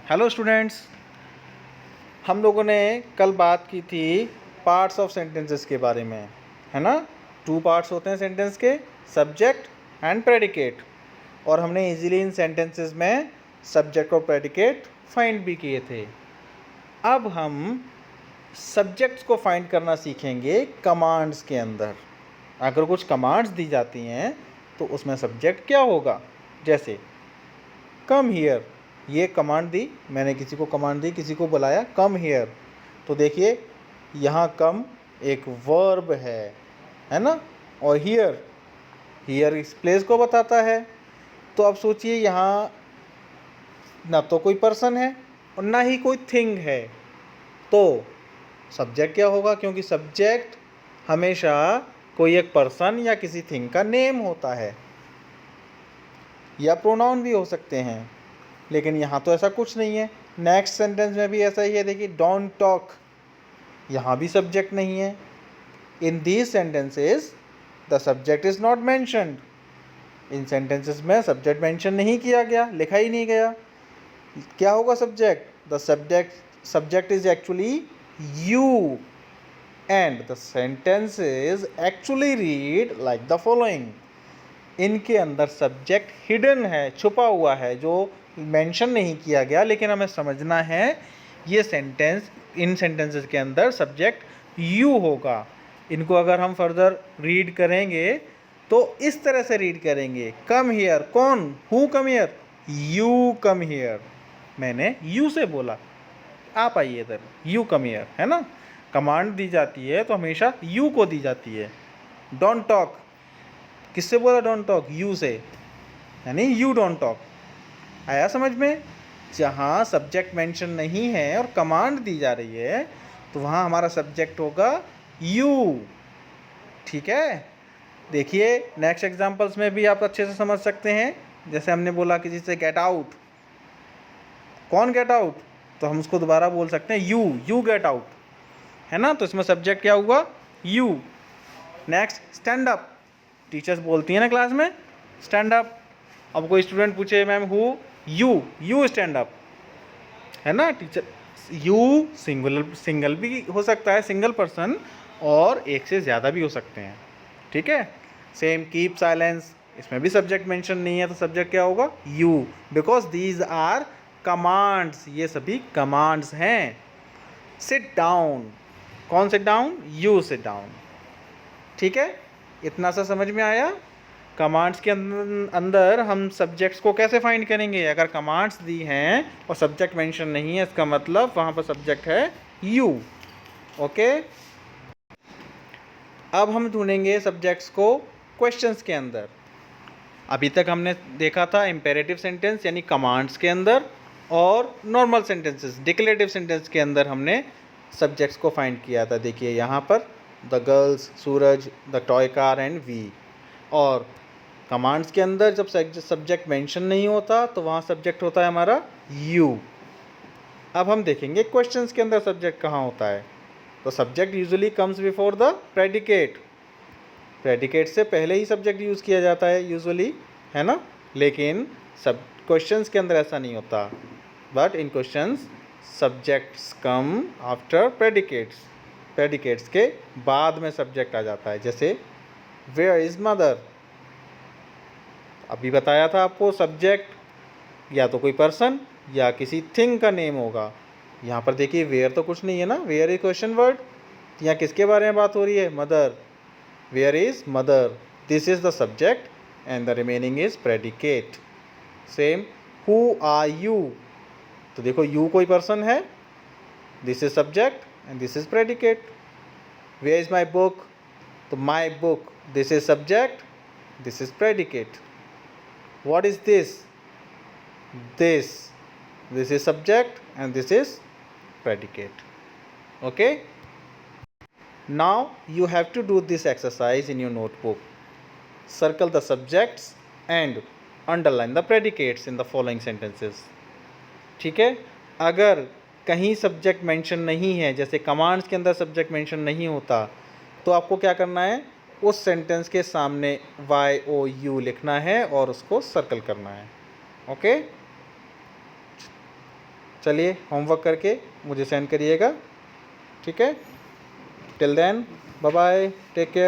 Hello students, हम लोगों ने कल बात की थी पार्ट्स ऑफ सेंटेंसेस के बारे में, है ना। 2 पार्ट्स होते हैं सेंटेंस के, सब्जेक्ट एंड प्रेडिकेट। और हमने इजीली इन सेंटेंसेस में सब्जेक्ट और प्रेडिकेट फाइंड भी किए थे। अब हम सब्जेक्ट्स को फाइंड करना सीखेंगे कमांड्स के अंदर। अगर कुछ कमांड्स दी जाती हैं तो उसमें सब्जेक्ट क्या होगा। जैसे कम हियर, ये कमांड दी, मैंने किसी को कमांड दी, किसी को बुलाया कम हियर, तो देखिए यहाँ कम एक वर्ब है ना। और हियर, हियर इस प्लेस को बताता है। तो अब सोचिए यहाँ ना तो कोई पर्सन है और ना ही कोई थिंग है, तो सब्जेक्ट क्या होगा, क्योंकि सब्जेक्ट हमेशा कोई एक पर्सन या किसी थिंग का नेम होता है, या प्रोनाउन भी हो सकते हैं। लेकिन यहाँ तो ऐसा कुछ नहीं है। नेक्स्ट सेंटेंस में भी ऐसा ही है, देखिए डोंट टॉक, यहाँ भी सब्जेक्ट नहीं है। In these sentences the subject is not mentioned. In sentences में सब्जेक्ट मेंशन नहीं किया गया, लिखा ही नहीं गया। क्या होगा subject? The subject is actually you and the sentences actually read like the following. इनके अंदर सब्जेक्ट हिडन है, छुपा हुआ है, जो मेंशन नहीं किया गया, लेकिन हमें समझना है ये सेंटेंस, इन सेंटेंसेस के अंदर सब्जेक्ट यू होगा। इनको अगर हम फर्दर रीड करेंगे तो इस तरह से रीड करेंगे, कम हियर, कौन, who come here, you come here. मैंने यू से बोला आप आइए इधर, यू कम हियर, है ना। कमांड दी जाती है तो हमेशा यू को दी जाती है। डोंट टॉक, किससे बोला डोंट टॉक? यू से, यानी यू डोंट टॉक। आया समझ में? जहाँ सब्जेक्ट मेंशन नहीं है और कमांड दी जा रही है तो वहाँ हमारा सब्जेक्ट होगा यू। ठीक है, देखिए नेक्स्ट एग्जांपल्स में भी आप अच्छे से समझ सकते हैं। जैसे हमने बोला किसी से गेट आउट, कौन गेट आउट, तो हम उसको दोबारा बोल सकते हैं यू गेट आउट, है ना। तो इसमें सब्जेक्ट क्या हुआ? You. Next stand up, teachers बोलती हैं ना क्लास में स्टैंड अप। अब कोई स्टूडेंट पूछे ma'am who, you stand up, है ना। टीचर यू सिंगल भी हो सकता है, सिंगल पर्सन, और एक से ज़्यादा भी हो सकते हैं। ठीक है। सेम कीप साइलेंस, इसमें भी सब्जेक्ट मेंशन नहीं है, तो सब्जेक्ट क्या होगा? You, because these are commands, ये सभी कमांड्स हैं। सिट डाउन, कौन sit down? You sit down. ठीक है, इतना सा समझ में आया। कमांड्स के अंदर हम सब्जेक्ट्स को कैसे फाइंड करेंगे? अगर कमांड्स दी हैं और सब्जेक्ट मेंशन नहीं है, इसका मतलब वहाँ पर सब्जेक्ट है यू। ओके, अब हम ढूंढेंगे सब्जेक्ट्स को क्वेश्चंस के अंदर। अभी तक हमने देखा था इम्पेरेटिव सेंटेंस यानी कमांड्स के अंदर, और नॉर्मल सेंटेंसेस डिक्लेरेटिव सेंटेंस के अंदर हमने सब्जेक्ट्स को फाइंड किया था। देखिए यहाँ पर the girls, Suraj, the toy car and we. और कमांड्स के अंदर जब सब्जेक्ट मेंशन नहीं होता तो वहाँ सब्जेक्ट होता है हमारा यू। अब हम देखेंगे क्वेश्चंस के अंदर सब्जेक्ट कहाँ होता है। तो subject usually comes before the predicate, predicate से पहले ही सब्जेक्ट यूज़ किया जाता है यूजुअली, है ना। लेकिन सब क्वेश्चंस के अंदर ऐसा नहीं होता, but in questions subjects come after predicates, predicates के बाद में सब्जेक्ट आ जाता है। जैसे वेयर इज़ मदर, अभी बताया था आपको सब्जेक्ट या तो कोई पर्सन या किसी थिंग का नेम होगा। यहाँ पर देखिए वेयर तो कुछ नहीं है ना, वेयर इज क्वेश्चन वर्ड। यहाँ किसके बारे में बात हो रही है? Mother, where is mother, this is the subject and the remaining is predicate. Same who are you, तो देखो यू कोई पर्सन है, this is subject and this is predicate. Where is my book, तो my book, this is subject, this is predicate. What is this? This is subject and this is predicate. Okay? Now you have to do this exercise in your notebook. Circle the subjects and underline the predicates in the following sentences. ठीक है, अगर कहीं subject mention नहीं है, जैसे commands के अंदर subject mention नहीं होता, तो आपको क्या करना है? उस सेंटेंस के सामने YOU लिखना है और उसको सर्कल करना है। ओके, चलिए होमवर्क करके मुझे सेंड करिएगा, ठीक है। Till then bye bye, take care.